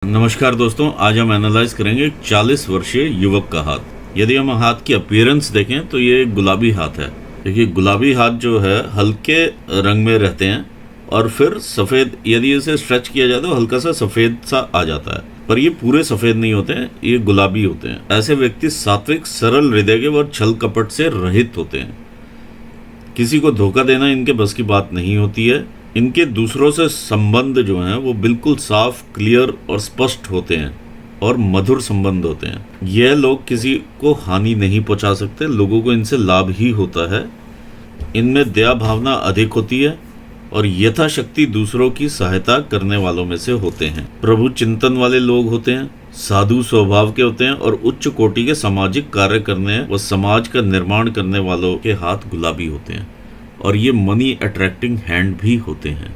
नमस्कार दोस्तों, आज हम एनालाइज करेंगे एक 40 वर्षीय युवक का हाथ। यदि हम हाथ की अपीयरेंस देखें तो ये एक गुलाबी हाथ है। देखिए, गुलाबी हाथ जो है हल्के रंग में रहते हैं और फिर सफ़ेद, यदि इसे स्ट्रेच किया जाए तो हल्का सा सफ़ेद सा आ जाता है, पर ये पूरे सफ़ेद नहीं होते हैं, ये गुलाबी होते हैं। ऐसे व्यक्ति सात्विक, सरल हृदय के और छल कपट से रहित होते हैं। किसी को धोखा देना इनके बस की बात नहीं होती है। इनके दूसरों से संबंध जो हैं वो बिल्कुल साफ, क्लियर और स्पष्ट होते हैं और मधुर संबंध होते हैं। यह लोग किसी को हानि नहीं पहुंचा सकते, लोगों को इनसे लाभ ही होता है। इनमें दया भावना अधिक होती है और यथाशक्ति दूसरों की सहायता करने वालों में से होते हैं। प्रभु चिंतन वाले लोग होते हैं, साधु स्वभाव के होते हैं और उच्च कोटि के सामाजिक कार्य करने व समाज का निर्माण करने वालों के हाथ गुलाबी होते हैं। और ये मनी अट्रैक्टिंग हैंड भी होते हैं,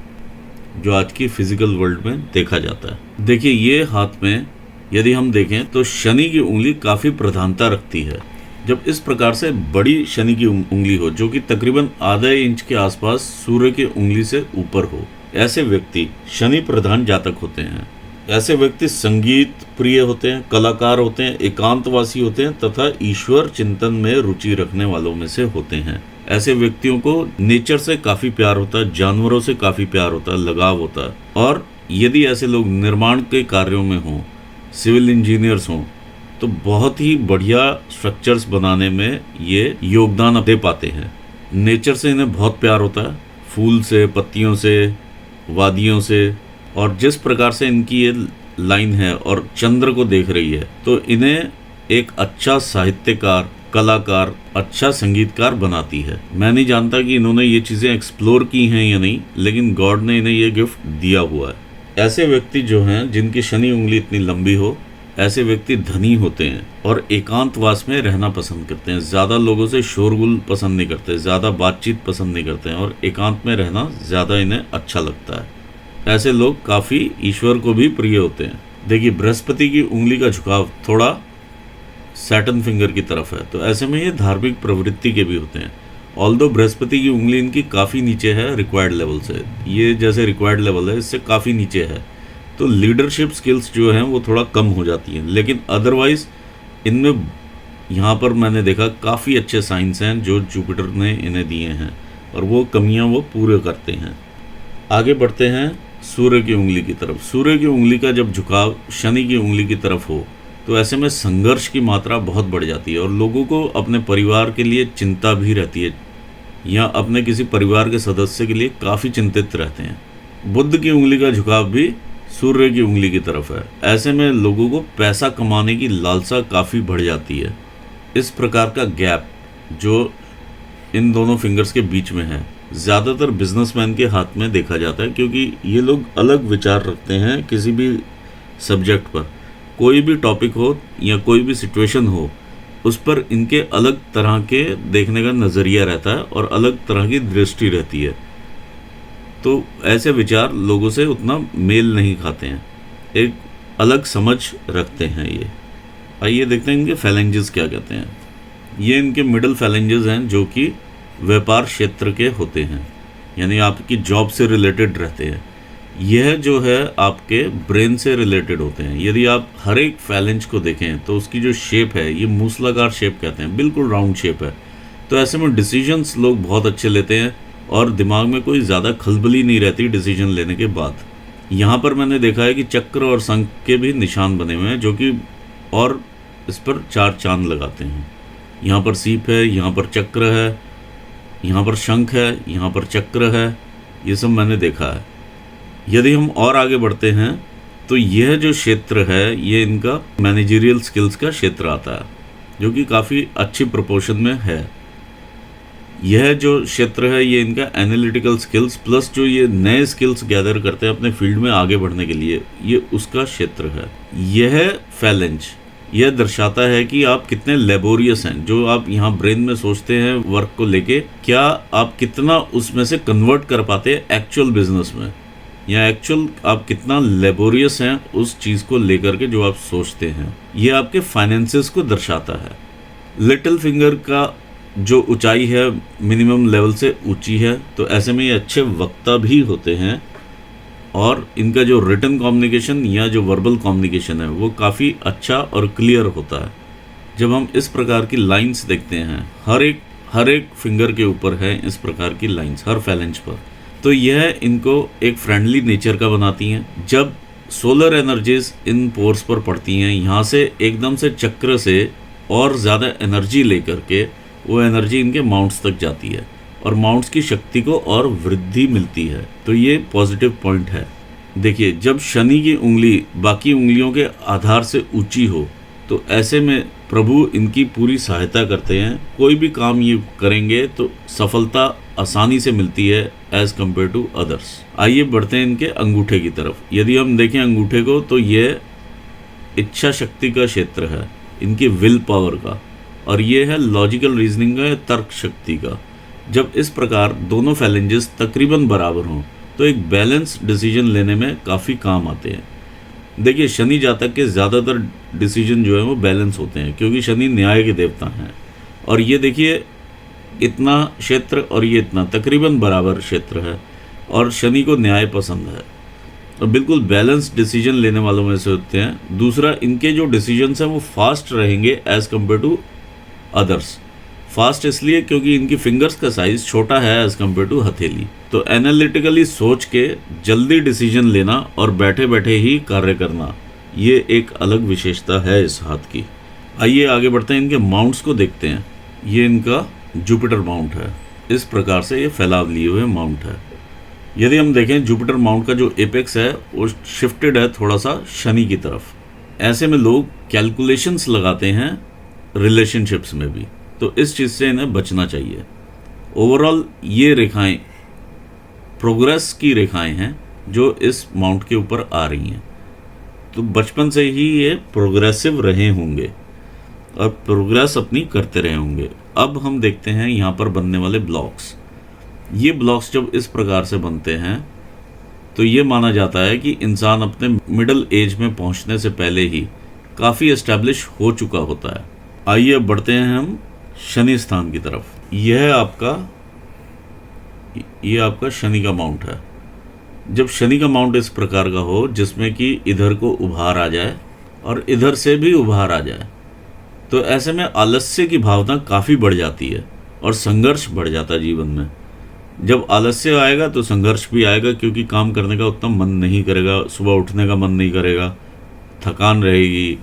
जो आज की फिजिकल वर्ल्ड में देखा जाता है। देखिए, ये हाथ में यदि हम देखें तो शनि की उंगली काफ़ी प्रधानता रखती है। जब इस प्रकार से बड़ी शनि की उंगली हो, जो कि तकरीबन आधा इंच के आसपास सूर्य की उंगली से ऊपर हो, ऐसे व्यक्ति शनि प्रधान जातक होते हैं। ऐसे व्यक्ति संगीत प्रिय होते हैं, कलाकार होते हैं, एकांतवासी होते हैं तथा ईश्वर चिंतन में रुचि रखने वालों में से होते हैं। ऐसे व्यक्तियों को नेचर से काफ़ी प्यार होता है, जानवरों से काफ़ी प्यार होता है, लगाव होता है। और यदि ऐसे लोग निर्माण के कार्यों में हों, सिविल इंजीनियर्स हों, तो बहुत ही बढ़िया स्ट्रक्चर्स बनाने में ये योगदान दे पाते हैं। नेचर से इन्हें बहुत प्यार होता है, फूल से, पत्तियों से, वादियों से। और जिस प्रकार से इनकी ये लाइन है और चंद्र को देख रही है, तो इन्हें एक अच्छा साहित्यकार, कलाकार, अच्छा संगीतकार बनाती है। मैं नहीं जानता कि इन्होंने ये चीज़ें एक्सप्लोर की हैं या नहीं, लेकिन गॉड ने इन्हें ये गिफ्ट दिया हुआ है। ऐसे व्यक्ति जो हैं, जिनकी शनि उंगली इतनी लंबी हो, ऐसे व्यक्ति धनी होते हैं और एकांतवास में रहना पसंद करते हैं। ज़्यादा लोगों से शोरगुल पसंद नहीं करते, ज़्यादा बातचीत पसंद नहीं करते हैं और एकांत में रहना ज़्यादा इन्हें अच्छा लगता है। ऐसे लोग काफ़ी ईश्वर को भी प्रिय होते हैं। देखिए, बृहस्पति की उंगली का झुकाव थोड़ा सैटर्न फिंगर की तरफ है, तो ऐसे में ये धार्मिक प्रवृत्ति के भी होते हैं। ऑल्दो बृहस्पति की उंगली इनकी काफ़ी नीचे है रिक्वायर्ड लेवल से, ये जैसे रिक्वायर्ड लेवल है इससे काफ़ी नीचे है, तो लीडरशिप स्किल्स जो हैं वो थोड़ा कम हो जाती हैं। लेकिन अदरवाइज़ इनमें यहाँ पर मैंने देखा काफ़ी अच्छे साइंस हैं जो जुपिटर ने इन्हें दिए हैं और वो कमियाँ वो पूरे करते हैं। आगे बढ़ते हैं सूर्य की उंगली की तरफ। सूर्य की उंगली का जब झुकाव शनि की उंगली की तरफ हो, तो ऐसे में संघर्ष की मात्रा बहुत बढ़ जाती है और लोगों को अपने परिवार के लिए चिंता भी रहती है या अपने किसी परिवार के सदस्य के लिए काफ़ी चिंतित रहते हैं। बुध की उंगली का झुकाव भी सूर्य की उंगली की तरफ है। ऐसे में लोगों को पैसा कमाने की लालसा काफ़ी बढ़ जाती है। इस प्रकार का गैप जो इन दोनों फिंगर्स के बीच में है, ज़्यादातर बिजनेसमैन के हाथ में देखा जाता है, क्योंकि ये लोग अलग विचार रखते हैं किसी भी सब्जेक्ट पर। कोई भी टॉपिक हो या कोई भी सिचुएशन हो, उस पर इनके अलग तरह के देखने का नज़रिया रहता है और अलग तरह की दृष्टि रहती है। तो ऐसे विचार लोगों से उतना मेल नहीं खाते हैं, एक अलग समझ रखते हैं ये। आइए देखते हैं इनके फैलेंजेस क्या कहते हैं। ये इनके मिडल फैलेंजेस हैं जो कि व्यापार क्षेत्र के होते हैं, यानी आपकी जॉब से रिलेटेड रहते हैं। यह जो है आपके ब्रेन से रिलेटेड होते हैं। यदि आप हर एक फैलेंज को देखें तो उसकी जो शेप है, ये मूसलाकार शेप कहते हैं, बिल्कुल राउंड शेप है। तो ऐसे में डिसीजंस लोग बहुत अच्छे लेते हैं और दिमाग में कोई ज़्यादा खलबली नहीं रहती डिसीजन लेने के बाद। यहाँ पर मैंने देखा है कि चक्र और शंख के भी निशान बने हुए हैं, जो कि और इस पर 4 चांद लगाते हैं। यहाँ पर सीप है, यहाँ पर चक्र है, यहाँ पर शंख है, यहाँ पर चक्र है, ये सब मैंने देखा है। यदि हम और आगे बढ़ते हैं तो यह जो क्षेत्र है, ये इनका मैनेजरियल स्किल्स का क्षेत्र आता है, जो कि काफ़ी अच्छी प्रोपोर्शन में है। यह जो क्षेत्र है ये इनका एनालिटिकल स्किल्स प्लस जो ये नए स्किल्स गैदर करते हैं अपने फील्ड में आगे बढ़ने के लिए, ये उसका क्षेत्र है। यह फैलेंज यह दर्शाता है कि आप कितने लेबोरियस हैं। जो आप यहाँ ब्रेन में सोचते हैं वर्क को लेके, क्या आप कितना उसमें से कन्वर्ट कर पाते हैं एक्चुअल बिजनेस में, या एक्चुअल आप कितना लेबोरियस हैं उस चीज़ को लेकर के जो आप सोचते हैं। ये आपके फाइनेंसेस को दर्शाता है। लिटिल फिंगर का जो ऊंचाई है मिनिमम लेवल से ऊंची है, तो ऐसे में ये अच्छे वक्ता भी होते हैं और इनका जो रिटन कम्युनिकेशन या जो वर्बल कम्युनिकेशन है वो काफ़ी अच्छा और क्लियर होता है। जब हम इस प्रकार की लाइंस देखते हैं, हर एक फिंगर के ऊपर है इस प्रकार की लाइंस, हर फैलेंज पर, तो यह इनको एक फ्रेंडली नेचर का बनाती हैं। जब सोलर एनर्जीज इन पोर्स पर पड़ती हैं, यहाँ से एकदम से चक्र से और ज़्यादा एनर्जी लेकर के वो एनर्जी इनके माउंट्स तक जाती है और माउंट्स की शक्ति को और वृद्धि मिलती है। तो ये पॉजिटिव पॉइंट है। देखिए, जब शनि की उंगली बाकी उंगलियों के आधार से ऊंची हो तो ऐसे में प्रभु इनकी पूरी सहायता करते हैं। कोई भी काम ये करेंगे तो सफलता आसानी से मिलती है एज कम्पेयर टू अदर्स। आइए बढ़ते हैं इनके अंगूठे की तरफ। यदि हम देखें अंगूठे को तो ये इच्छा शक्ति का क्षेत्र है, इनकी विल पावर का, और ये है लॉजिकल रीजनिंग का, तर्क शक्ति का। जब इस प्रकार दोनों फैलेंजेस तकरीबन बराबर हों तो एक बैलेंस डिसीजन लेने में काफ़ी काम आते हैं। देखिए, शनि जातक के ज़्यादातर डिसीजन जो है वो बैलेंस होते हैं क्योंकि शनि न्याय के देवता हैं। और ये देखिए, इतना क्षेत्र और ये इतना तकरीबन बराबर क्षेत्र है और शनि को न्याय पसंद है और बिल्कुल बैलेंस डिसीजन लेने वालों में से होते हैं। दूसरा, इनके जो डिसीजंस हैं वो फास्ट रहेंगे as compared to others. Fast इसलिए क्योंकि इनकी फिंगर्स का साइज़ छोटा है एज़ कम्पेयर टू हथेली। तो एनालिटिकली सोच के जल्दी डिसीजन लेना और बैठे बैठे ही कार्य करना, ये एक अलग विशेषता है इस हाथ की। आइए आगे बढ़ते हैं, इनके माउंट्स को देखते हैं। ये इनका जुपिटर माउंट है। इस प्रकार से ये फैलाव लिए हुए माउंट है। यदि हम देखें, जुपिटर माउंट का जो एपेक्स है वो शिफ्टेड है थोड़ा सा शनि की तरफ। ऐसे में लोग कैलकुलेशंस लगाते हैं रिलेशनशिप्स में भी, तो इस चीज़ से इन्हें बचना चाहिए। ओवरऑल ये रेखाएं प्रोग्रेस की रेखाएं हैं जो इस माउंट के ऊपर आ रही हैं। तो बचपन से ही ये प्रोग्रेसिव रहे होंगे और प्रोग्रेस अपनी करते रहे होंगे। अब हम देखते हैं यहाँ पर बनने वाले ब्लॉक्स। ये ब्लॉक्स जब इस प्रकार से बनते हैं तो ये माना जाता है कि इंसान अपने मिडिल एज में पहुँचने से पहले ही काफ़ी एस्टैब्लिश हो चुका होता है। आइए अब बढ़ते हैं हम शनि स्थान की तरफ। ये आपका शनि का माउंट है। जब शनि का माउंट इस प्रकार का हो जिसमें कि इधर को उभार आ जाए और इधर से भी उभार आ जाए, तो ऐसे में आलस्य की भावना काफ़ी बढ़ जाती है और संघर्ष बढ़ जाता है जीवन में। जब आलस्य आएगा तो संघर्ष भी आएगा क्योंकि काम करने का उतना मन नहीं करेगा, सुबह उठने का मन नहीं करेगा, थकान रहेगी,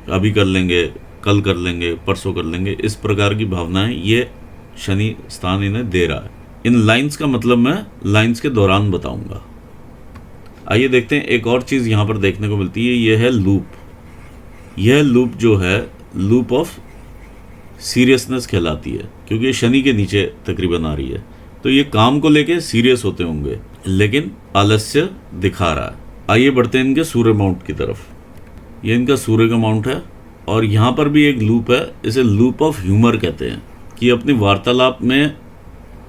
अभी कर लेंगे, कल कर लेंगे, परसों कर लेंगे, इस प्रकार की भावनाएं ये शनि स्थान इन्हें दे रहा है। इन लाइंस का मतलब मैं लाइंस के दौरान बताऊंगा। आइए देखते हैं, एक और चीज़ यहाँ पर देखने को मिलती है, ये है लूप। यह लूप जो है लूप ऑफ सीरियसनेस कहलाती है क्योंकि ये शनि के नीचे तकरीबन आ रही है। तो ये काम को लेके सीरियस होते होंगे लेकिन आलस्य दिखा रहा है। आइए बढ़ते हैं इनके सूर्य माउंट की तरफ। ये इनका सूर्य का माउंट है और यहाँ पर भी एक लूप है, इसे लूप ऑफ ह्यूमर कहते हैं कि अपनी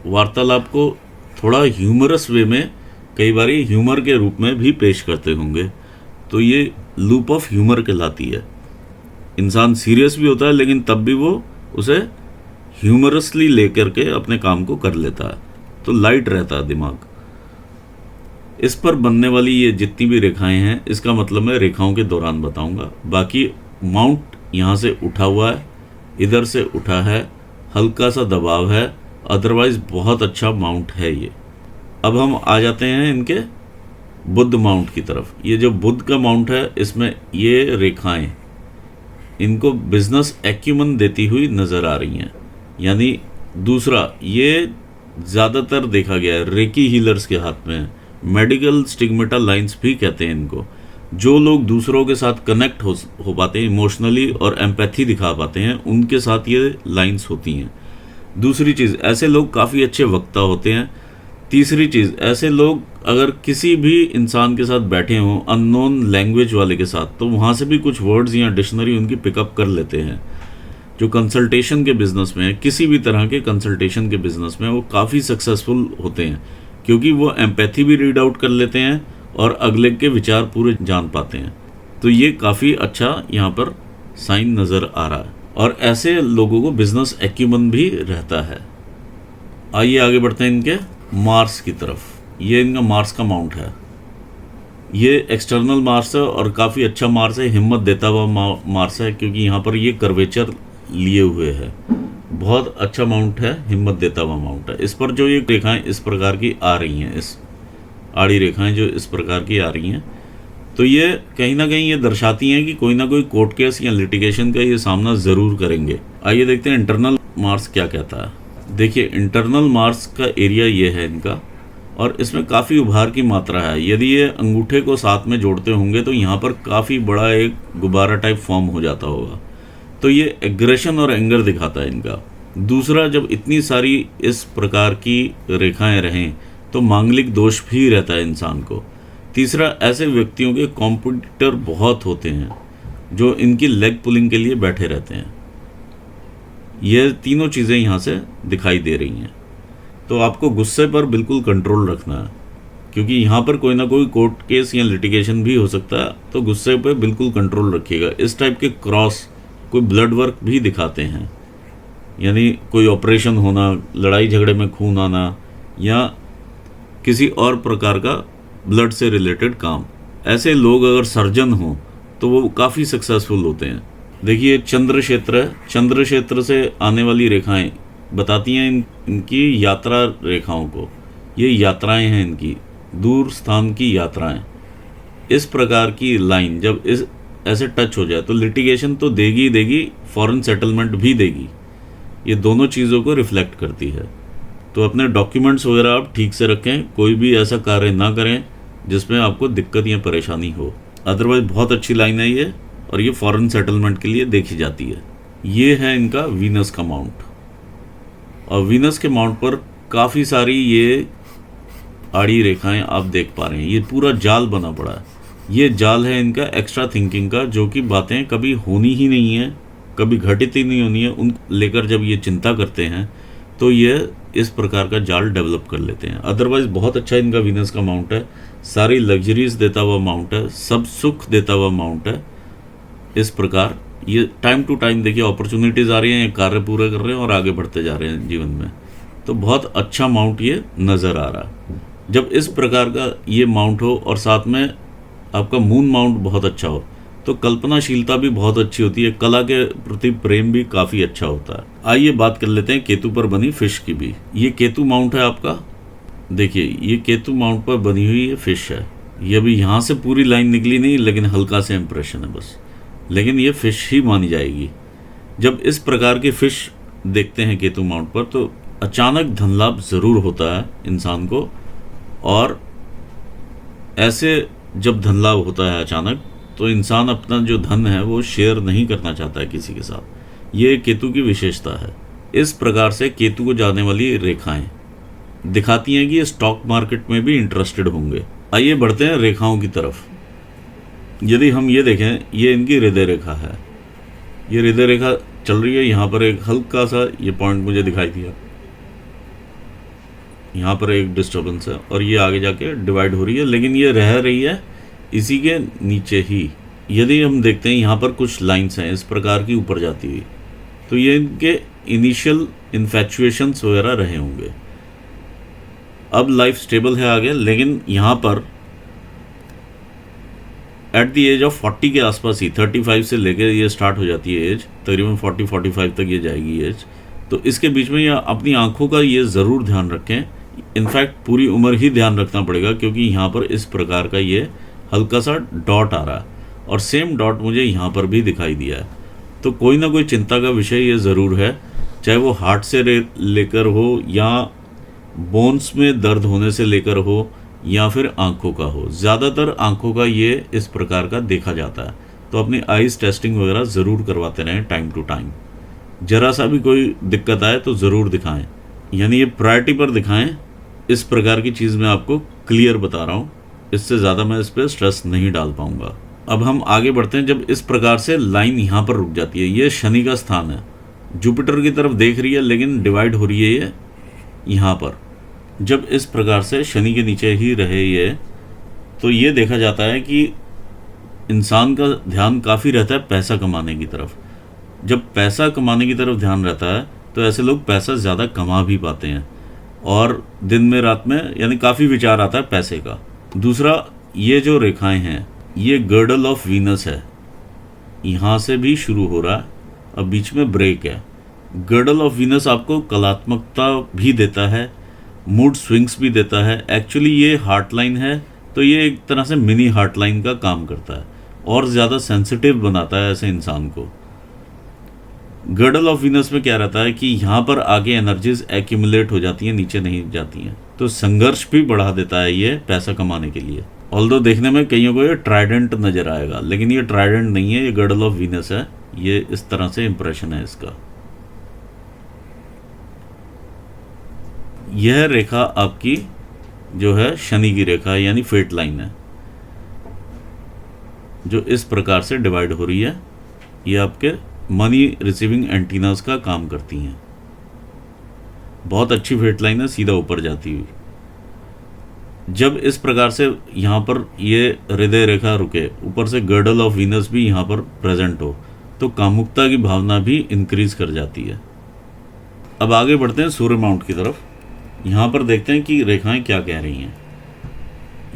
वार्तालाप को थोड़ा ह्यूमरस वे में, कई बार ह्यूमर के रूप में भी पेश करते होंगे। तो ये लूप ऑफ ह्यूमर कहलाती है। इंसान सीरियस भी होता है लेकिन तब भी वो उसे ह्यूमरसली लेकर के अपने काम को कर लेता है, तो लाइट रहता है दिमाग। इस पर बनने वाली ये जितनी भी रेखाएं हैं इसका मतलब मैं रेखाओं के दौरान बताऊंगा। बाकी माउंट यहाँ से उठा हुआ है, इधर से उठा है, हल्का सा दबाव है, अदरवाइज बहुत अच्छा माउंट है ये। अब हम आ जाते हैं इनके बुध माउंट की तरफ। ये जो बुध का माउंट है इसमें ये रेखाएं इनको बिजनेस एक्यूमन देती हुई नज़र आ रही हैं। यानी दूसरा, ये ज़्यादातर देखा गया है रेकी हीलर्स के हाथ में है। मेडिकल स्टिग्मेटा लाइंस भी कहते हैं इनको। जो लोग दूसरों के साथ कनेक्ट हो पाते हैं इमोशनली और एम्पैथी दिखा पाते हैं, उनके साथ ये लाइंस होती हैं। दूसरी चीज़, ऐसे लोग काफ़ी अच्छे वक्ता होते हैं। तीसरी चीज़, ऐसे लोग अगर किसी भी इंसान के साथ बैठे हों अननोन लैंग्वेज वाले के साथ, तो वहाँ से भी कुछ वर्ड्स या डिक्शनरी उनकी पिकअप कर लेते हैं। जो कंसल्टेशन के बिज़नेस में है, किसी भी तरह के कंसल्टेशन के बिज़नेस में, वो काफ़ी सक्सेसफुल होते हैं क्योंकि वो एम्पैथी भी रीड आउट कर लेते हैं और अगले के विचार पूरे जान पाते हैं। तो ये काफ़ी अच्छा यहाँ पर साइन नज़र आ रहा है और ऐसे लोगों को बिजनेस एक्यूमन भी रहता है। आइए आगे बढ़ते हैं इनके मार्स की तरफ। ये इनका मार्स का माउंट है ये एक्सटर्नल मार्स है और काफ़ी अच्छा मार्स है, हिम्मत देता हुआ मार्स है, क्योंकि यहाँ पर ये कर्वेचर लिए हुए है। बहुत अच्छा माउंट है, हिम्मत देता हुआ माउंट है। इस पर जो ये रेखाएं इस प्रकार की आ रही हैं, इस आड़ी रेखाएं जो इस प्रकार की आ रही हैं, तो ये कहीं ना कहीं ये दर्शाती हैं कि कोई ना कोई कोर्ट केस या लिटिगेशन का ये सामना ज़रूर करेंगे। आइए देखते हैं इंटरनल मार्स क्या कहता है। देखिए, इंटरनल मार्स का एरिया ये है इनका, और इसमें काफ़ी उभार की मात्रा है। यदि ये अंगूठे को साथ में जोड़ते होंगे तो यहाँ पर काफ़ी बड़ा एक गुब्बारा टाइप फॉर्म हो जाता होगा। तो ये एग्रेशन और एंगर दिखाता है इनका। दूसरा, जब इतनी सारी इस प्रकार की रेखाएं रहें तो मांगलिक दोष भी रहता है इंसान को। तीसरा, ऐसे व्यक्तियों के कॉम्पिटिटर बहुत होते हैं जो इनकी लेग पुलिंग के लिए बैठे रहते हैं। ये तीनों चीज़ें यहाँ से दिखाई दे रही हैं। तो आपको गुस्से पर बिल्कुल कंट्रोल रखना है, क्योंकि यहाँ पर कोई ना कोई कोर्ट केस या लिटिगेशन भी हो सकता है। तो गुस्से पर बिल्कुल कंट्रोल रखिएगा। इस टाइप के क्रॉस कोई ब्लड वर्क भी दिखाते हैं, यानी कोई ऑपरेशन होना, लड़ाई झगड़े में खून आना, या किसी और प्रकार का ब्लड से रिलेटेड काम। ऐसे लोग अगर सर्जन हों तो वो काफ़ी सक्सेसफुल होते हैं। देखिए, चंद्र क्षेत्र है, चंद्र क्षेत्र से आने वाली रेखाएं बताती हैं इनकी यात्रा रेखाओं को। ये यात्राएं हैं इनकी, दूर स्थान की यात्राएं। इस प्रकार की लाइन जब इस ऐसे टच हो जाए तो लिटिगेशन तो देगी देगी, फॉरेन सेटलमेंट भी देगी। ये दोनों चीज़ों को रिफ्लेक्ट करती है। तो अपने डॉक्यूमेंट्स वगैरह आप ठीक से रखें, कोई भी ऐसा कार्य ना करें जिसमें आपको दिक्कत या परेशानी हो। अदरवाइज बहुत अच्छी लाइन है ये, और ये फॉरेन सेटलमेंट के लिए देखी जाती है। ये है इनका वीनस का माउंट, और वीनस के माउंट पर काफ़ी सारी ये आड़ी रेखाएं आप देख पा रहे हैं। ये पूरा जाल बना पड़ा है। ये जाल है इनका एक्स्ट्रा थिंकिंग का, जो कि बातें कभी होनी ही नहीं है, कभी घटित ही नहीं होनी है, उन लेकर जब ये चिंता करते हैं तो ये इस प्रकार का जाल डेवलप कर लेते हैं। अदरवाइज बहुत अच्छा इनका वीनस का माउंट है, सारी लग्जरीज देता हुआ माउंट है, सब सुख देता हुआ माउंट है। इस प्रकार ये टाइम टू टाइम देखिए अपॉर्चुनिटीज़ आ रही हैं, कार्य पूरे कर रहे हैं और आगे बढ़ते जा रहे हैं जीवन में। तो बहुत अच्छा माउंट ये नज़र आ रहा है। जब इस प्रकार का ये माउंट हो और साथ में आपका मून माउंट बहुत अच्छा हो तो कल्पनाशीलता भी बहुत अच्छी होती है, कला के प्रति प्रेम भी काफ़ी अच्छा होता है। आइए बात कर लेते हैं केतु पर बनी फिश की भी। ये केतु माउंट है आपका। देखिए, ये केतु माउंट पर बनी हुई ये फिश है। ये अभी यहाँ से पूरी लाइन निकली नहीं, लेकिन हल्का से इम्प्रेशन है बस, लेकिन ये फिश ही मानी जाएगी। जब इस प्रकार की फिश देखते हैं केतु माउंट पर तो अचानक धन लाभ ज़रूर होता है इंसान को। और ऐसे जब धन लाभ होता है अचानक, तो इंसान अपना जो धन है वो शेयर नहीं करना चाहता है किसी के साथ। ये केतु की विशेषता है। इस प्रकार से केतु को जाने वाली रेखाएं दिखाती हैं कि ये स्टॉक मार्केट में भी इंटरेस्टेड होंगे। आइए बढ़ते हैं रेखाओं की तरफ। यदि हम ये देखें, ये इनकी हृदय रेखा है। ये हृदय रेखा चल रही है। यहाँ पर एक हल्का सा ये पॉइंट मुझे दिखाई दिया, यहाँ पर एक डिस्टर्बेंस है और ये आगे जाके डिवाइड हो रही है, लेकिन ये रह रही है इसी के नीचे ही। यदि हम देखते हैं यहाँ पर कुछ लाइंस हैं इस प्रकार की ऊपर जाती हुई, तो ये इनके इनिशियल इन्फैचुएशंस वगैरह रहे होंगे। अब लाइफ स्टेबल है आगे, लेकिन यहाँ पर एट द एज ऑफ 40 के आसपास ही, 35 से लेकर ये स्टार्ट हो जाती है एज, तकरीबन 40-45 तक ये जाएगी एज। तो इसके बीच में ये अपनी आंखों का ये ज़रूर ध्यान रखें। इनफैक्ट पूरी उम्र ही ध्यान रखना पड़ेगा, क्योंकि यहाँ पर इस प्रकार का ये हल्का सा डॉट आ रहा है और सेम डॉट मुझे यहाँ पर भी दिखाई दिया है। तो कोई ना कोई चिंता का विषय ये ज़रूर है, चाहे वो हार्ट से लेकर हो, या बोन्स में दर्द होने से लेकर हो, या फिर आंखों का हो। ज़्यादातर आंखों का ये इस प्रकार का देखा जाता है। तो अपनी आइज़ टेस्टिंग वगैरह ज़रूर करवाते रहें टाइम टू टाइम। ज़रा सा भी कोई दिक्कत आए तो ज़रूर दिखाएं, यानी ये प्रायोरिटी पर दिखाएं। इस प्रकार की चीज़ मैं आपको क्लियर बता रहा हूँ, इससे ज़्यादा मैं इस पर स्ट्रेस नहीं डाल पाऊँगा। अब हम आगे बढ़ते हैं। जब इस प्रकार से लाइन यहाँ पर रुक जाती है, ये शनि का स्थान है, जुपिटर की तरफ देख रही है लेकिन डिवाइड हो रही है ये यहाँ पर। जब इस प्रकार से शनि के नीचे ही रहे ये, तो ये देखा जाता है कि इंसान का ध्यान काफ़ी रहता है पैसा कमाने की तरफ। जब पैसा कमाने की तरफ ध्यान रहता है तो ऐसे लोग पैसा ज़्यादा कमा भी पाते हैं, और दिन में रात में यानी काफ़ी विचार आता है पैसे का। दूसरा, ये जो रेखाएं हैं ये गर्डल ऑफ वीनस है, यहाँ से भी शुरू हो रहा है, अब बीच में ब्रेक है। गर्डल ऑफ वीनस आपको कलात्मकता भी देता है, मूड स्विंग्स भी देता है। एक्चुअली ये हार्ट लाइन है, तो ये एक तरह से मिनी हार्ट लाइन का काम करता है और ज़्यादा सेंसिटिव बनाता है ऐसे इंसान को। गर्डल ऑफ वीनस में क्या रहता है कि यहाँ पर आगे एनर्जीज एक्यूमुलेट हो जाती हैं, नीचे नहीं जाती हैं, तो संघर्ष भी बढ़ा देता है ये पैसा कमाने के लिए। ऑल्दो देखने में कईयों को ये ट्राइडेंट नज़र आएगा, लेकिन ये ट्राइडेंट नहीं है, ये गर्डल ऑफ वीनस है। ये इस तरह से इंप्रेशन है इसका। यह रेखा आपकी जो है शनि की रेखा है, यानी फेट लाइन है, जो इस प्रकार से डिवाइड हो रही है। ये आपके मनी रिसीविंग एंटीनास का काम करती हैं। बहुत अच्छी फेट लाइन है, सीधा ऊपर जाती हुई। जब इस प्रकार से यहाँ पर ये हृदय रेखा रुके, ऊपर से गर्डल ऑफ वीनस भी यहाँ पर प्रेजेंट हो, तो कामुकता की भावना भी इंक्रीज कर जाती है। अब आगे बढ़ते हैं सूर्य माउंट की तरफ। यहाँ पर देखते हैं कि रेखाएं क्या कह रही हैं।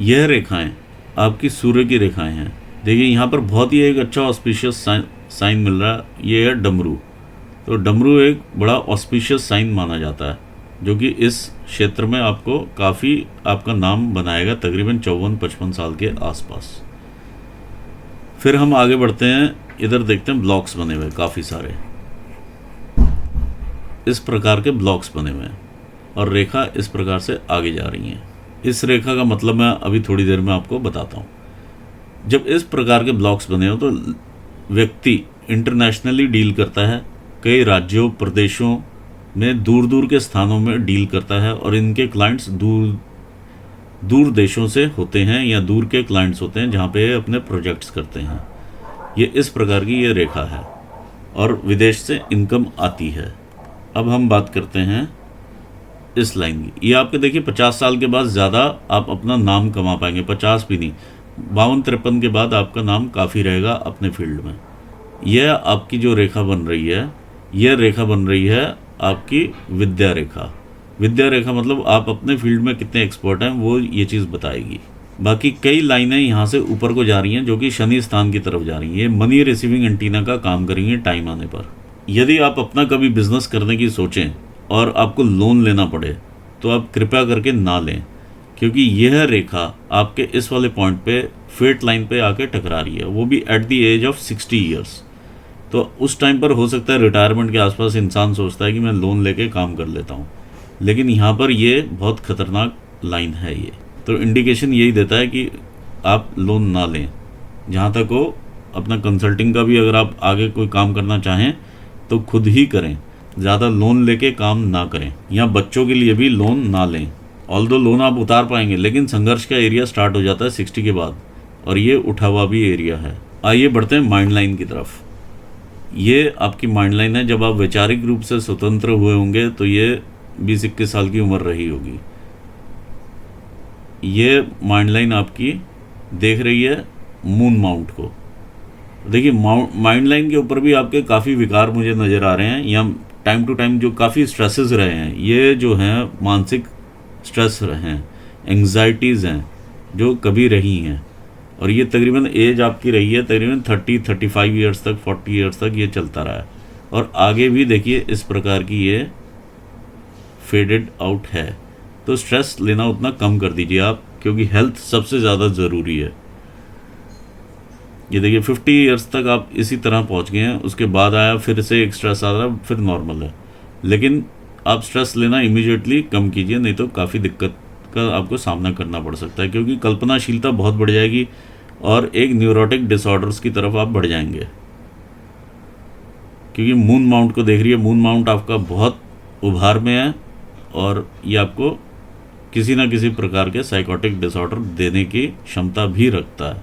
यह रेखाएं आपकी सूर्य की रेखाएं हैं। देखिए यहाँ पर बहुत ही एक अच्छा ऑस्पिशियस साइन मिल रहा है, ये है डमरू। तो डमरू एक बड़ा ऑस्पिशियस साइन माना जाता है, जो कि इस क्षेत्र में आपको काफ़ी आपका नाम बनाएगा, तकरीबन 54-55 साल के आसपास। फिर हम आगे बढ़ते हैं, इधर देखते हैं ब्लॉक्स बने हुए काफ़ी सारे, इस प्रकार के ब्लॉक्स बने हुए हैं और रेखा इस प्रकार से आगे जा रही है। इस रेखा का मतलब मैं अभी थोड़ी देर में आपको बताता हूँ। जब इस प्रकार के ब्लॉक्स बने हो तो व्यक्ति इंटरनेशनली डील करता है, कई राज्यों प्रदेशों में दूर दूर के स्थानों में डील करता है, और इनके क्लाइंट्स दूर देशों से होते हैं या दूर के क्लाइंट्स होते हैं जहाँ पे अपने प्रोजेक्ट्स करते हैं। ये इस प्रकार की ये रेखा है और विदेश से इनकम आती है। अब हम बात करते हैं इस लाइन की। ये आपके देखिए 50 साल के बाद ज़्यादा आप अपना नाम कमा पाएंगे, 50 भी नहीं, 52-53 के बाद आपका नाम काफ़ी रहेगा अपने फील्ड में। यह आपकी जो रेखा बन रही है, यह रेखा बन रही है आपकी विद्या रेखा। विद्या रेखा मतलब आप अपने फील्ड में कितने एक्सपर्ट हैं वो ये चीज़ बताएगी। बाकी कई लाइनें यहाँ से ऊपर को जा रही हैं जो कि शनि स्थान की तरफ जा रही हैं। ये मनी रिसीविंग एंटीना का काम करेंगे टाइम आने पर। यदि आप अपना कभी बिजनेस करने की सोचें और आपको लोन लेना पड़े तो आप कृपया करके ना लें, क्योंकि यह रेखा आपके इस वाले पॉइंट पे फेट लाइन पे आके टकरा रही है, वो भी at the age of 60 years. तो उस टाइम पर हो सकता है रिटायरमेंट के आसपास इंसान सोचता है कि मैं लोन लेके काम कर लेता हूँ, लेकिन यहाँ पर ये बहुत खतरनाक लाइन है। ये तो इंडिकेशन यही देता है कि आप लोन ना लें। जहाँ तक हो अपना कंसल्टिंग का भी अगर आप आगे कोई काम करना चाहें तो खुद ही करें, ज़्यादा लोन लेके काम ना करें, या बच्चों के लिए भी लोन ना लें। ऑल्दो लोन आप उतार पाएंगे, लेकिन संघर्ष का एरिया स्टार्ट हो जाता है 60 के बाद, और ये उठा हुआ भी एरिया है। आइए बढ़ते हैं माइंड लाइन की तरफ। ये आपकी माइंड लाइन है। जब आप वैचारिक रूप से स्वतंत्र हुए होंगे तो ये 20-21 साल की उम्र रही होगी। ये माइंड लाइन आपकी देख रही है मून माउंट को। देखिए माइंड लाइन के ऊपर भी आपके काफ़ी विकार मुझे नज़र आ रहे हैं, या टाइम टू टाइम जो काफ़ी स्ट्रेसेस रहे हैं, ये जो हैं मानसिक स्ट्रेस रहे हैं, एंग्जाइटीज़ हैं जो कभी रही हैं, और ये तकरीबन एज आपकी रही है तकरीबन 30-35 ईयर्स तक, 40 ईयर्स तक ये चलता रहा है, और आगे भी देखिए इस प्रकार की ये फेडेड आउट है। तो स्ट्रेस लेना उतना कम कर दीजिए आप, क्योंकि हेल्थ सबसे ज़्यादा ज़रूरी है। ये देखिए 50 ईयर्स तक आप इसी तरह पहुंच गए हैं, उसके बाद आया फिर से एक स्ट्रेस आ रहा है, फिर नॉर्मल है, लेकिन आप स्ट्रेस लेना इमीडिएटली कम कीजिए, नहीं तो काफ़ी दिक्कत का आपको सामना करना पड़ सकता है, क्योंकि कल्पनाशीलता बहुत बढ़ जाएगी और एक न्यूरोटिक डिसऑर्डर्स की तरफ आप बढ़ जाएंगे। क्योंकि मून माउंट को देख रही है, मून माउंट आपका बहुत उभार में है और ये आपको किसी ना किसी प्रकार के साइकोटिक डिसऑर्डर देने की क्षमता भी रखता है।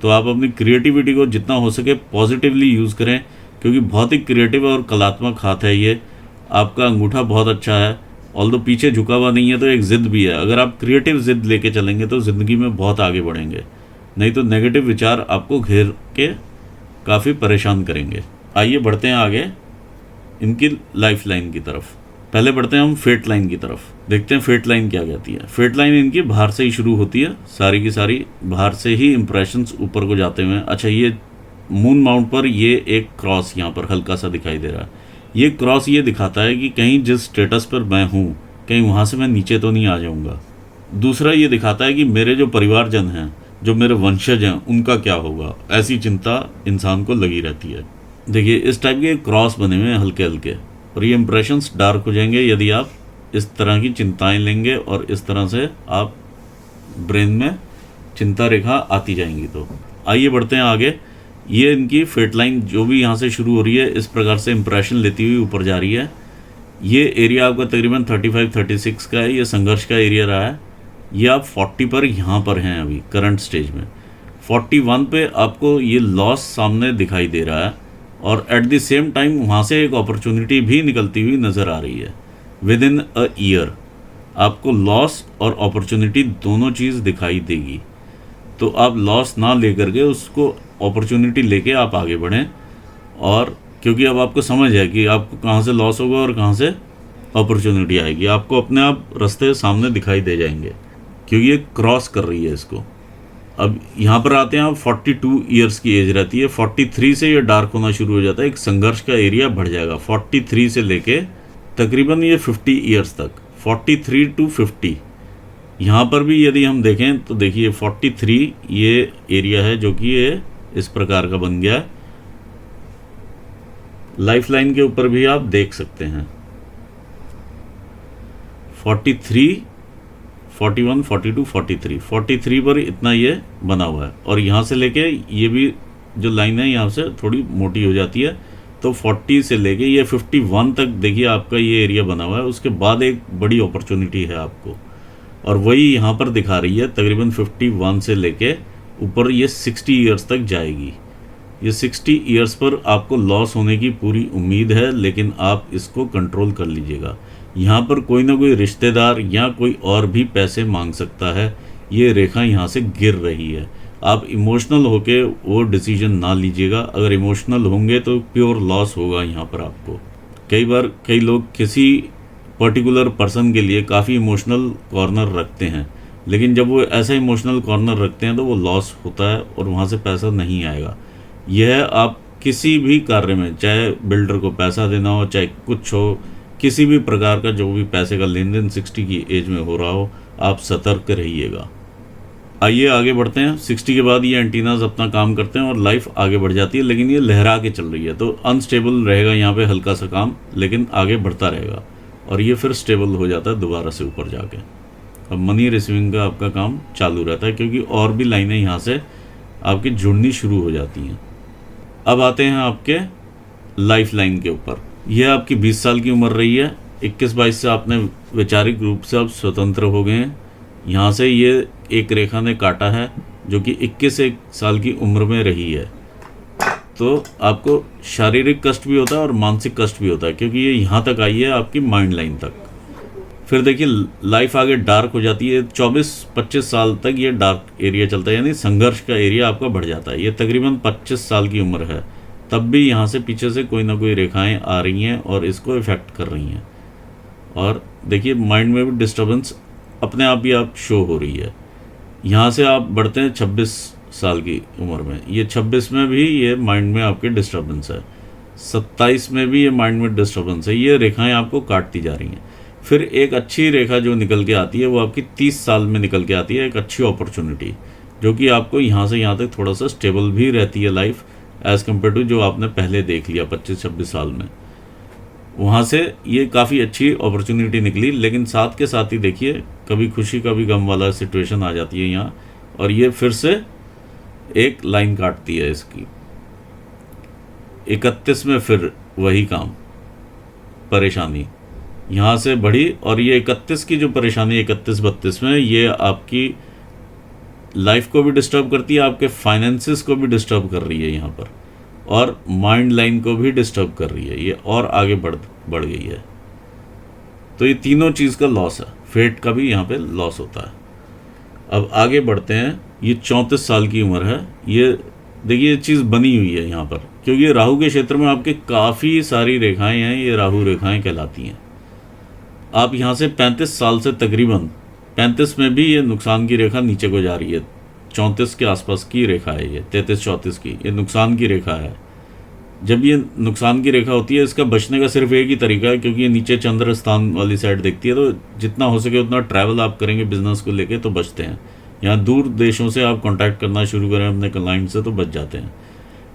तो आप अपनी क्रिएटिविटी को जितना हो सके पॉजिटिवली यूज़ करें, क्योंकि बहुत ही क्रिएटिव और कलात्मक हाथ है ये। आपका अंगूठा बहुत अच्छा है, ऑल्दो पीछे झुका हुआ नहीं है, तो एक ज़िद भी है। अगर आप क्रिएटिव ज़िद लेके चलेंगे तो ज़िंदगी में बहुत आगे बढ़ेंगे, नहीं तो नेगेटिव विचार आपको घेर के काफ़ी परेशान करेंगे। आइए बढ़ते हैं आगे इनकी लाइफ लाइन की तरफ। पहले बढ़ते हैं हम फेट लाइन की तरफ, देखते हैं फेट लाइन क्या कहती है। फेट लाइन इनकी बाहर से ही शुरू होती है, सारी की सारी बाहर से ही इंप्रेशंस ऊपर को जाते हुए। अच्छा, ये मून माउंट पर ये एक क्रॉस यहाँ पर हल्का सा दिखाई दे रहा है। ये क्रॉस ये दिखाता है कि कहीं जिस स्टेटस पर मैं हूँ कहीं वहाँ से मैं नीचे तो नहीं आ जाऊँगा। दूसरा ये दिखाता है कि मेरे जो परिवारजन हैं, जो मेरे वंशज हैं, उनका क्या होगा, ऐसी चिंता इंसान को लगी रहती है। देखिए इस टाइप के क्रॉस बने हुए हैं हल्के हल्के, और ये इंप्रेशंस डार्क हो जाएंगे यदि आप इस तरह की चिंताएं लेंगे और इस तरह से आप ब्रेन में चिंता रेखा आती जाएंगी। तो आइए बढ़ते हैं आगे। ये इनकी फेट लाइन जो भी यहाँ से शुरू हो रही है इस प्रकार से इंप्रेशन लेती हुई ऊपर जा रही है। ये एरिया आपका तकरीबन 35-36 का है, ये संघर्ष का एरिया रहा है। ये आप 40 पर यहाँ पर हैं अभी करंट स्टेज में। 41 पे आपको ये लॉस सामने दिखाई दे रहा है, और एट द सेम टाइम वहाँ से एक अपॉर्चुनिटी भी निकलती हुई नज़र आ रही है। विद इन अ ईयर आपको लॉस और अपॉर्चुनिटी दोनों चीज़ दिखाई देगी। तो आप लॉस ना लेकर के उसको अपॉर्चुनिटी लेके आप आगे बढ़ें, और क्योंकि अब आपको समझ है कि आपको कहाँ से लॉस होगा और कहाँ से अपॉर्चुनिटी आएगी। आपको अपने आप रास्ते सामने दिखाई दे जाएंगे, क्योंकि ये क्रॉस कर रही है इसको। अब यहाँ पर आते हैं, आप 42 ईयर्स की एज रहती है। 43 से ये डार्क होना शुरू हो जाता है, एक संघर्ष का एरिया बढ़ जाएगा 43 से लेके तकरीबन ये 50 ईयर्स तक, 43 to 50। यहाँ पर भी यदि हम देखें तो देखिए 43 ये एरिया है जो कि ये इस प्रकार का बन गया है। लाइफ लाइन के ऊपर भी आप देख सकते हैं 43, 41, 42, 43 पर इतना ये बना हुआ है, और यहाँ से लेके ये भी जो लाइन है यहाँ से थोड़ी मोटी हो जाती है। तो 40 से लेके ये 51 तक देखिए आपका ये एरिया बना हुआ है। उसके बाद एक बड़ी अपॉर्चुनिटी है आपको, और वही यहाँ पर दिखा रही है तकरीबन 51 से लेके ऊपर ये 60 ईयर्स तक जाएगी। ये 60 ईयर्स पर आपको लॉस होने की पूरी उम्मीद है, लेकिन आप इसको कंट्रोल कर लीजिएगा। यहाँ पर कोई ना कोई रिश्तेदार या कोई और भी पैसे मांग सकता है। ये रेखा यहाँ से गिर रही है। आप इमोशनल होके वो डिसीजन ना लीजिएगा। अगर इमोशनल होंगे तो प्योर लॉस होगा यहाँ पर आपको। कई बार कई लोग किसी पर्टिकुलर पर्सन के लिए काफ़ी इमोशनल कॉर्नर रखते हैं, लेकिन जब वो ऐसा इमोशनल कॉर्नर रखते हैं तो वो लॉस होता है और वहाँ से पैसा नहीं आएगा। यह आप किसी भी कार्य में, चाहे बिल्डर को पैसा देना हो, चाहे कुछ हो, किसी भी प्रकार का जो भी पैसे का लेन देन 60 की एज में हो रहा हो, आप सतर्क रहिएगा। आइए आगे बढ़ते हैं। 60 के बाद ये एंटीनाज अपना काम करते हैं और लाइफ आगे बढ़ जाती है, लेकिन ये लहरा के चल रही है तो अनस्टेबल रहेगा यहाँ पे हल्का सा काम, लेकिन आगे बढ़ता रहेगा और ये फिर स्टेबल हो जाता है दोबारा से ऊपर जाके। अब मनी रिसीविंग का आपका काम चालू रहता है, क्योंकि और भी लाइनें यहाँ से आपकी जुड़नी शुरू हो जाती हैं। अब आते हैं आपके लाइफ लाइन के ऊपर। यह आपकी 20 साल की उम्र रही है। 21-22 से आपने वैचारिक रूप से आप स्वतंत्र हो गए हैं। यहाँ से ये एक रेखा ने काटा है जो कि 21 साल की उम्र में रही है, तो आपको शारीरिक कष्ट भी होता है और मानसिक कष्ट भी होता है, क्योंकि ये यहाँ तक आई है आपकी माइंड लाइन तक। फिर देखिए लाइफ आगे डार्क हो जाती है। 24-25 साल तक ये डार्क एरिया चलता है, यानी संघर्ष का एरिया आपका बढ़ जाता है। ये तकरीबन 25 साल की उम्र है, तब भी यहाँ से पीछे से कोई ना कोई रेखाएं आ रही हैं और इसको इफेक्ट कर रही हैं। और देखिए माइंड में भी डिस्टर्बेंस अपने आप ही आप शो हो रही है। यहाँ से आप बढ़ते हैं 26 साल की उम्र में। ये 26 में भी ये माइंड में आपके डिस्टर्बेंस है। 27 में भी ये माइंड में डिस्टर्बेंस है। ये रेखाएं आपको काटती जा रही हैं। फिर एक अच्छी रेखा जो निकल के आती है वो आपकी 30 साल में निकल के आती है, एक अच्छी अपॉर्चुनिटी जो कि आपको यहाँ से यहाँ तक थोड़ा सा स्टेबल भी रहती है लाइफ एज़ कम्पेयर टू जो आपने पहले देख लिया 25-26 साल में। वहाँ से ये काफ़ी अच्छी अपॉर्चुनिटी निकली, लेकिन साथ के साथ ही देखिए कभी खुशी कभी गम वाला सिचुएशन आ जाती है यहाँ, और ये फिर से एक लाइन काटती है इसकी। 31 में फिर वही काम, परेशानी यहाँ से बढ़ी, और ये 31 की जो परेशानी 31-32 में ये आपकी लाइफ को भी डिस्टर्ब करती है, आपके फाइनेंसिस को भी डिस्टर्ब कर रही है यहाँ पर, और माइंड लाइन को भी डिस्टर्ब कर रही है। ये और आगे बढ़ गई है। तो ये तीनों चीज़ का लॉस है। फेट का भी यहाँ पे लॉस होता है। अब आगे बढ़ते हैं। ये 34 साल की उम्र है। ये देखिए ये चीज़ बनी हुई है यहाँ पर, क्योंकि राहु के क्षेत्र में आपके काफ़ी सारी रेखाएं हैं। ये राहु रेखाएं कहलाती हैं। आप यहाँ से 35 साल से तकरीबन 35 में भी ये नुकसान की रेखा नीचे को जा रही है। 34 के आसपास की रेखा है ये, 33-34 की, ये नुकसान की रेखा है। जब ये नुकसान की रेखा होती है, इसका बचने का सिर्फ एक ही तरीका है, क्योंकि ये नीचे चंद्र स्थान वाली साइड देखती है, तो जितना हो सके उतना ट्रैवल आप करेंगे बिजनेस को लेके तो बचते हैं। यहाँ दूर देशों से आप कांटेक्ट करना शुरू करें अपने क्लाइंट से तो बच जाते हैं।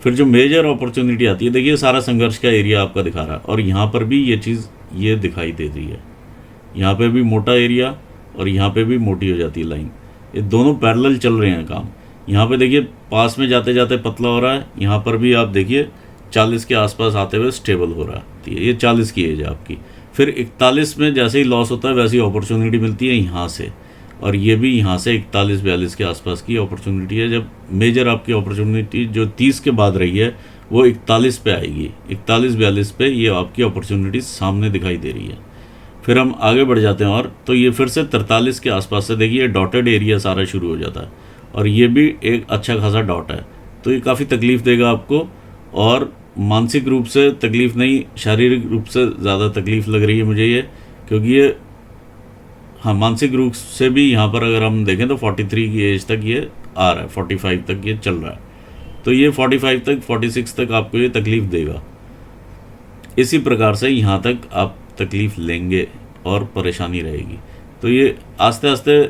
फिर जो मेजर अपॉर्चुनिटी आती है, देखिए सारा संघर्ष का एरिया आपका दिखा रहा है, और यहाँ पर भी ये चीज़ ये दिखाई दे रही है। यहाँ पे भी मोटा एरिया और यहाँ पे भी मोटी हो जाती है लाइन, ये दोनों पैरेलल चल रहे हैं काम। यहाँ पे देखिए पास में जाते जाते पतला हो रहा है, यहाँ पर भी आप देखिए 40 के आसपास आते हुए स्टेबल हो रहा है। ये 40 की एज है आपकी। फिर 41 में जैसे ही लॉस होता है वैसे ही अपॉर्चुनिटी मिलती है यहाँ से, और ये भी यहाँ से 41-42 के आसपास की अपॉर्चुनिटी है। जब मेजर आपकी अपॉर्चुनिटी जो 30 के बाद रही है वो 41 पे आएगी, 41-42 पे ये आपकी अपॉर्चुनिटी सामने दिखाई दे रही है। फिर हम आगे बढ़ जाते हैं, और तो ये फिर से 43 के आसपास से देखिए डॉटेड एरिया सारा शुरू हो जाता है, और ये भी एक अच्छा खासा डॉट है। तो ये काफ़ी तकलीफ़ देगा आपको, और मानसिक रूप से तकलीफ़ नहीं, शारीरिक रूप से ज़्यादा तकलीफ़ लग रही है मुझे ये, क्योंकि ये हाँ मानसिक रूप से भी यहाँ पर अगर हम देखें तो 43 की एज तक ये आ रहा है, 45 तक ये चल रहा है। तो ये 45 तक 46 तक आपको ये तकलीफ़ देगा। इसी प्रकार से यहाँ तक आप तकलीफ़ लेंगे और परेशानी रहेगी। तो ये आस्ते आस्ते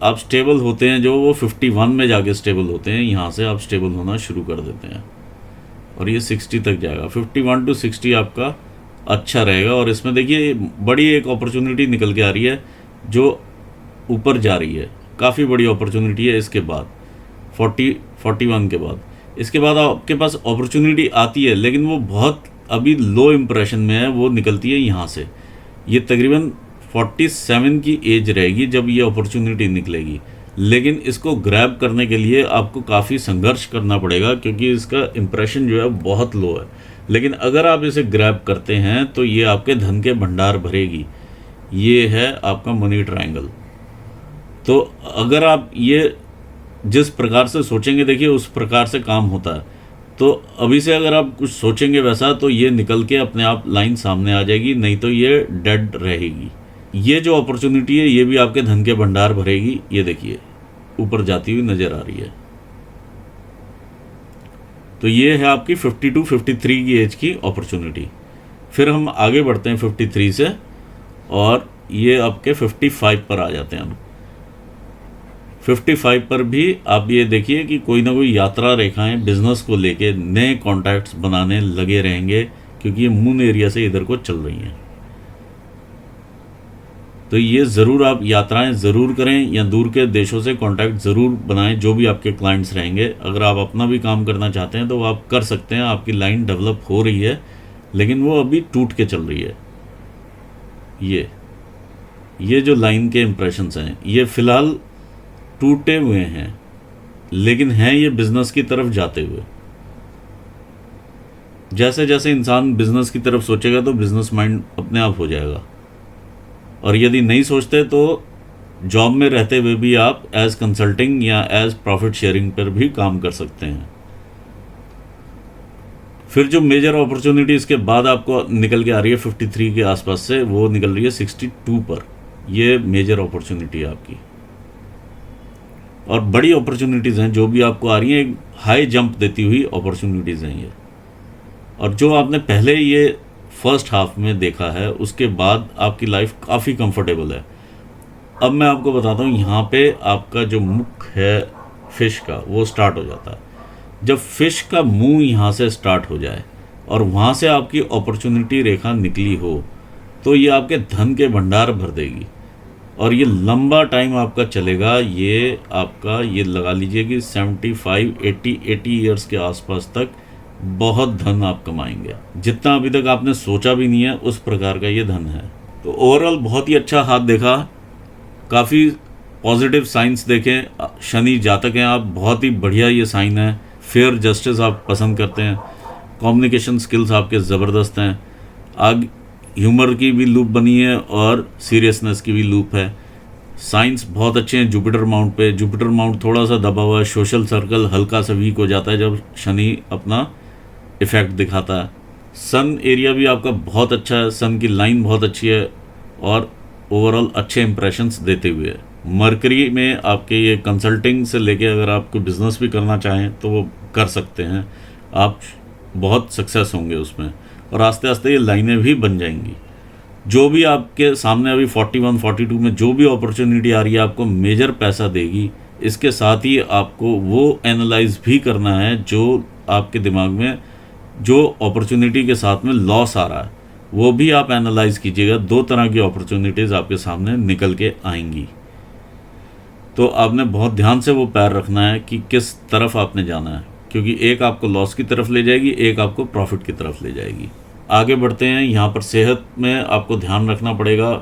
आप स्टेबल होते हैं, जो वो 51 में जाके स्टेबल होते हैं, यहाँ से आप स्टेबल होना शुरू कर देते हैं, और ये 60 तक जाएगा। 51 to 60 आपका अच्छा रहेगा। और इसमें देखिए बड़ी एक अपॉर्चुनिटी निकल के आ रही है जो ऊपर जा रही है, काफ़ी बड़ी अपॉर्चुनिटी है। इसके बाद 41 के बाद, इसके बाद आपके पास अपॉर्चुनिटी आती है, लेकिन वो बहुत अभी लो इम्प्रेशन में है, वो निकलती है यहाँ से। ये तकरीबन 47 की एज रहेगी जब ये अपॉर्चुनिटी निकलेगी, लेकिन इसको ग्रैब करने के लिए आपको काफ़ी संघर्ष करना पड़ेगा, क्योंकि इसका इम्प्रेशन जो है बहुत लो है। लेकिन अगर आप इसे ग्रैब करते हैं तो ये आपके धन के भंडार भरेगी। ये है आपका मनी ट्रायंगल। तो अगर आप ये जिस प्रकार से सोचेंगे, देखिए उस प्रकार से काम होता है। तो अभी से अगर आप कुछ सोचेंगे वैसा, तो ये निकल के अपने आप लाइन सामने आ जाएगी, नहीं तो ये डेड रहेगी। ये जो अपॉर्चुनिटी है ये भी आपके धन के भंडार भरेगी। ये देखिए ऊपर जाती हुई नज़र आ रही है। तो ये है आपकी 52-53 की एज की अपॉर्चुनिटी। फिर हम आगे बढ़ते हैं 53 से, और ये आपके 55 पर आ जाते हैं हम। 55 पर भी आप ये देखिए कि कोई ना कोई यात्रा रेखाएं बिजनेस को लेके नए कॉन्टैक्ट्स बनाने लगे रहेंगे, क्योंकि ये मून एरिया से इधर को चल रही हैं। तो ये ज़रूर आप यात्राएं ज़रूर करें, या दूर के देशों से कांटेक्ट ज़रूर बनाएं, जो भी आपके क्लाइंट्स रहेंगे। अगर आप अपना भी काम करना चाहते हैं तो आप कर सकते हैं, आपकी लाइन डेवलप हो रही है, लेकिन वो अभी टूट के चल रही है। ये जो लाइन के इम्प्रेशंस हैं ये फ़िलहाल टूटे हुए हैं, लेकिन हैं ये बिज़नेस की तरफ जाते हुए। जैसे जैसे इंसान बिज़नेस की तरफ सोचेगा तो बिज़नेस माइंड अपने आप हो जाएगा, और यदि नहीं सोचते तो जॉब में रहते हुए भी आप एज कंसल्टिंग या एज प्रॉफिट शेयरिंग पर भी काम कर सकते हैं। फिर जो मेजर अपॉर्चुनिटी इसके बाद आपको निकल के आ रही है 53 के आसपास से, वो निकल रही है 62 पर। ये मेजर अपॉर्चुनिटी है आपकी, और बड़ी अपॉर्चुनिटीज़ हैं जो भी आपको आ रही हैं, एक हाई जंप देती हुई अपॉर्चुनिटीज़ हैं ये। और जो आपने पहले ये फर्स्ट हाफ में देखा है, उसके बाद आपकी लाइफ काफ़ी कंफर्टेबल है। अब मैं आपको बताता हूँ, यहाँ पे आपका जो मुख है फिश का वो स्टार्ट हो जाता है। जब फिश का मुंह यहाँ से स्टार्ट हो जाए और वहाँ से आपकी अपॉर्चुनिटी रेखा निकली हो, तो ये आपके धन के भंडार भर देगी, और ये लंबा टाइम आपका चलेगा। ये आपका ये लगा लीजिए कि 75-80 ईयर्स के आसपास तक बहुत धन आप कमाएंगे, जितना अभी तक आपने सोचा भी नहीं है, उस प्रकार का ये धन है। तो ओवरऑल बहुत ही अच्छा हाथ देखा, काफ़ी पॉजिटिव साइंस देखें। शनि जातक हैं आप, बहुत ही बढ़िया ये साइन है। फेयर जस्टिस आप पसंद करते हैं, कम्युनिकेशन स्किल्स आपके ज़बरदस्त हैं, आग ह्यूमर की भी लूप बनी है और सीरियसनेस की भी लूप है। साइंस बहुत अच्छे हैं जुपिटर माउंट पे। जुपिटर माउंट थोड़ा सा दबा हुआ है, सोशल सर्कल हल्का सा वीक हो जाता है जब शनि अपना इफ़ेक्ट दिखाता है। सन एरिया भी आपका बहुत अच्छा है, सन की लाइन बहुत अच्छी है, और ओवरऑल अच्छे इंप्रेशंस देते हुए है। मरकरी में आपके ये कंसल्टिंग से लेके अगर आपको बिजनेस भी करना चाहें तो वो कर सकते हैं, आप बहुत सक्सेस होंगे उसमें, और आस्ते आस्ते ये लाइनें भी बन जाएंगी। जो भी आपके सामने अभी 41 42 में जो भी अपॉर्चुनिटी आ रही है आपको मेजर पैसा देगी, इसके साथ ही आपको वो एनालाइज भी करना है जो आपके दिमाग में जो अपॉर्चुनिटी के साथ में लॉस आ रहा है वो भी आप एनालाइज कीजिएगा। दो तरह की अपॉर्चुनिटीज़ आपके सामने निकल के आएंगी, तो आपने बहुत ध्यान से वो पैर रखना है कि किस तरफ आपने जाना है, क्योंकि एक आपको लॉस की तरफ ले जाएगी, एक आपको प्रॉफिट की तरफ ले जाएगी। आगे बढ़ते हैं। यहाँ पर सेहत में आपको ध्यान रखना पड़ेगा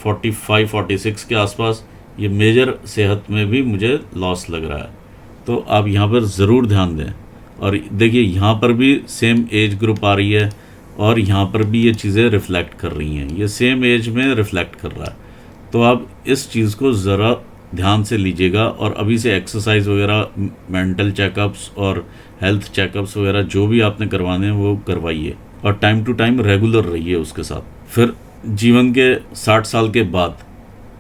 45 46 के आसपास, ये मेजर सेहत में भी मुझे लॉस लग रहा है, तो आप यहाँ पर ज़रूर ध्यान दें। और देखिए यहाँ पर भी सेम एज ग्रुप आ रही है और यहाँ पर भी ये चीज़ें रिफ़्लेक्ट कर रही हैं, ये सेम एज में रिफ़्लेक्ट कर रहा है, तो आप इस चीज़ को ज़रा ध्यान से लीजिएगा। और अभी से एक्सरसाइज वगैरह, मेंटल चेकअप्स और हेल्थ चेकअप्स वगैरह जो भी आपने करवाने हैं वो करवाइए, और टाइम टू टाइम रेगुलर रहिए उसके साथ। फिर जीवन के 60 साल के बाद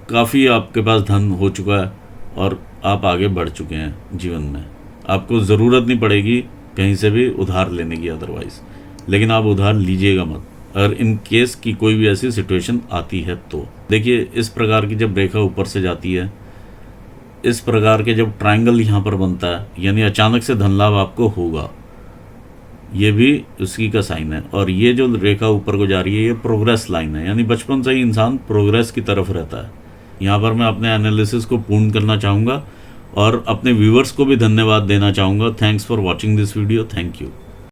काफ़ी आपके पास धन हो चुका है और आप आगे बढ़ चुके हैं जीवन में, आपको ज़रूरत नहीं पड़ेगी कहीं से भी उधार लेने की अदरवाइज़, लेकिन आप उधार लीजिएगा मत अगर इन केस की कोई भी ऐसी सिचुएशन आती है तो। देखिए इस प्रकार की जब रेखा ऊपर से जाती है, इस प्रकार के जब ट्रायंगल यहाँ पर बनता है, यानी अचानक से धन लाभ आपको होगा, ये भी उसी का साइन है। और ये जो रेखा ऊपर को जा रही है ये प्रोग्रेस लाइन है, यानी बचपन से ही इंसान प्रोग्रेस की तरफ रहता है। यहाँ पर मैं अपने एनालिसिस को पूर्ण करना चाहूँगा और अपने व्यूवर्स को भी धन्यवाद देना चाहूँगा। Thanks for watching this video. Thank you.